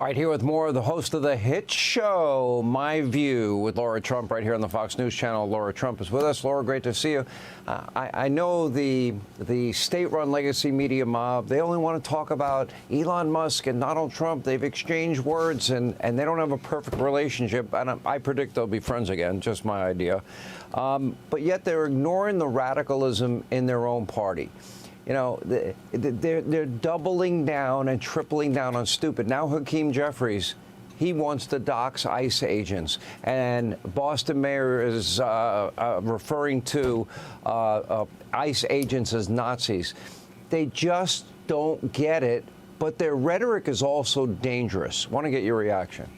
All right, here with more of the host of the hit show, My View, with Lara Trump, right here on the Fox News channel. Lara Trump is with us. Laura, great to see you. I know the state-run legacy media mob, they only want to talk about Elon Musk and Donald Trump. They've exchanged words, and they don't have a perfect relationship. And I predict they'll be friends again, just my idea. But yet they're ignoring the radicalism in their own party. You know, they're doubling down and tripling down on stupid. Now Hakeem Jeffries, he wants to dox ICE agents. And Boston mayor is referring to ICE agents as Nazis. They just don't get it. But their rhetoric is also dangerous. Want to get your reaction.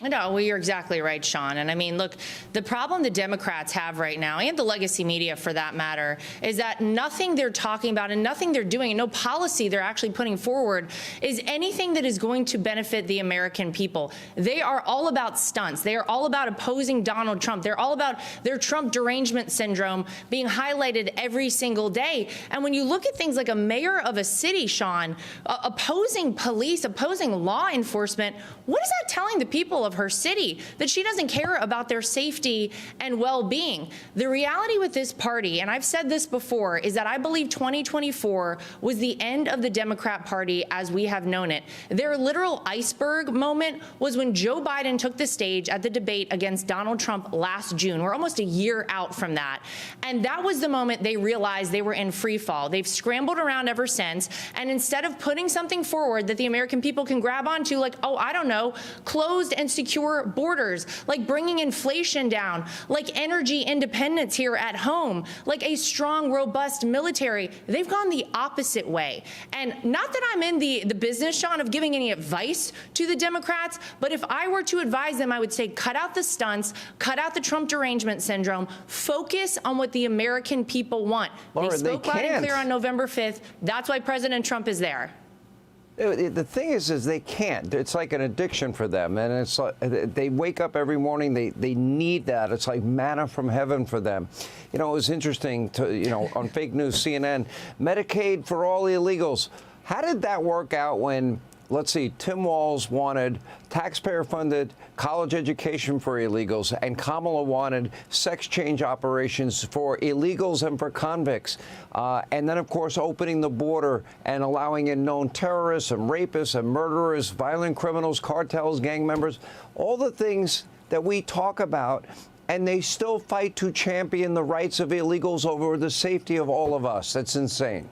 No, well, you're exactly right, Sean. And I mean, look, the problem the Democrats have right now, and the legacy media for that matter, is that nothing they're talking about and nothing they're doing and no policy they're actually putting forward is anything that is going to benefit the American people. They are all about stunts. They are all about opposing Donald Trump. They're all about their Trump derangement syndrome being highlighted every single day. And when you look at things like a mayor of a city, Sean, opposing police, opposing law enforcement, what is that telling the people of her city? That she doesn't care about their safety and well-being. The reality with this party, and I've said this before, is that I believe 2024 was the end of the Democrat Party as we have known it. Their literal iceberg moment was when Joe Biden took the stage at the debate against Donald Trump last June. We're almost a year out from that. And that was the moment they realized they were in free fall. They've scrambled around ever since. And instead of putting something forward that the American people can grab onto, like, oh, I don't know, closed and secure borders, like bringing inflation down, like energy independence here at home, like a strong, robust military, they've gone the opposite way. And not that I'm in the business, Sean, of giving any advice to the Democrats, but if I were to advise them, I would say cut out the stunts, cut out the Trump derangement syndrome, focus on what the American people want. Laura, they spoke loud and clear on November 5th. That's why President Trump is there. The thing is they can't. It's like an addiction for them, and it's like they wake up every morning. They need that. It's like manna from heaven for them. You know, it was interesting to on fake news CNN, Medicaid for all illegals. How did that work out when? Let's see, Tim Walz wanted taxpayer-funded college education for illegals, and Kamala wanted sex change operations for illegals and for convicts. And then, of course, opening the border and allowing in known terrorists and rapists and murderers, violent criminals, cartels, gang members, all the things that we talk about. And they still fight to champion the rights of illegals over the safety of all of us. That's insane.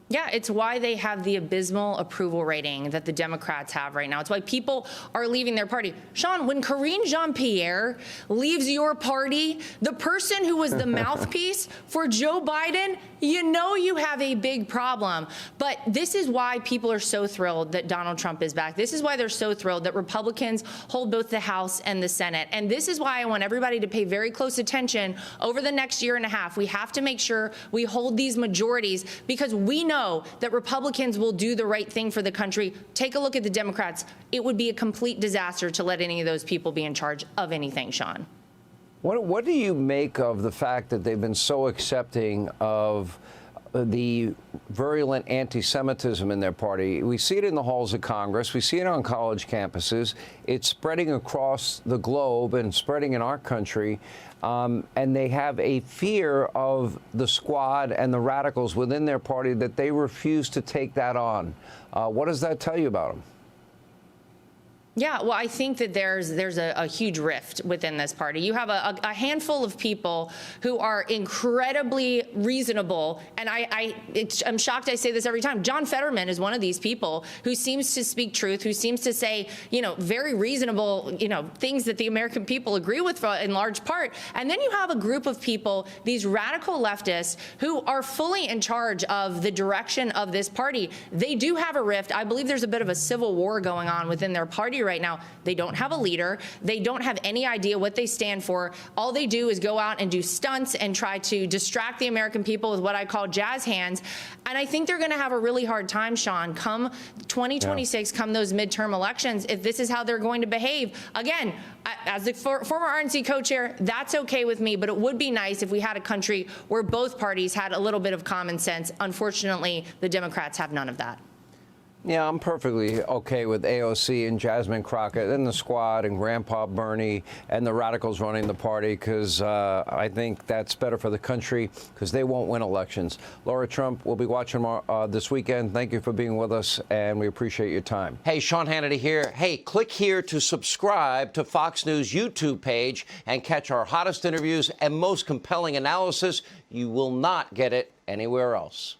Yeah, it's why they have the abysmal approval rating that the Democrats have right now. It's why people are leaving their party. Sean, when Karine Jean-Pierre leaves your party, the person who was the mouthpiece for Joe Biden, you know you have a big problem. But this is why people are so thrilled that Donald Trump is back. This is why they're so thrilled that Republicans hold both the House and the Senate. And this is why I want everybody to pay very close attention over the next year and a half. We have to make sure we hold these majorities because we know that Republicans will do the right thing for the country. Take a look at the Democrats. It would be a complete disaster to let any of those people be in charge of anything, Sean. What do you make of the fact that they've been so accepting of the virulent anti-Semitism in their party? We see it in the halls of Congress. We see it on college campuses. It's spreading across the globe and spreading in our country. And they have a fear of the squad and the radicals within their party that they refuse to take that on. What does that tell you about them? Yeah, well, I think that there's a huge rift within this party. You have a handful of people who are incredibly reasonable, and I'm shocked I say this every time. John Fetterman is one of these people who seems to speak truth, who seems to say, very reasonable, things that the American people agree with in large part. And then you have a group of people, these radical leftists, who are fully in charge of the direction of this party. They do have a rift. I believe there's a bit of a civil war going on within their party right now. They don't have a leader. They don't have any idea what they stand for. All they do is go out and do stunts and try to distract the American people with what I call jazz hands. And I think they're going to have a really hard time, Sean, come 2026, come those midterm elections, if this is how they're going to behave. Again, as the former RNC co-chair, that's okay with me, but it would be nice if we had a country where both parties had a little bit of common sense. Unfortunately, the Democrats have none of that. Yeah, I'm perfectly okay with AOC and Jasmine Crockett and the squad and Grandpa Bernie and the radicals running the party, because I think that's better for the country, because they won't win elections. Lara Trump will be watching this weekend. Thank you for being with us, and we appreciate your time. Hey, Sean Hannity here. Hey, click here to subscribe to Fox News YouTube page and catch our hottest interviews and most compelling analysis. You will not get it anywhere else.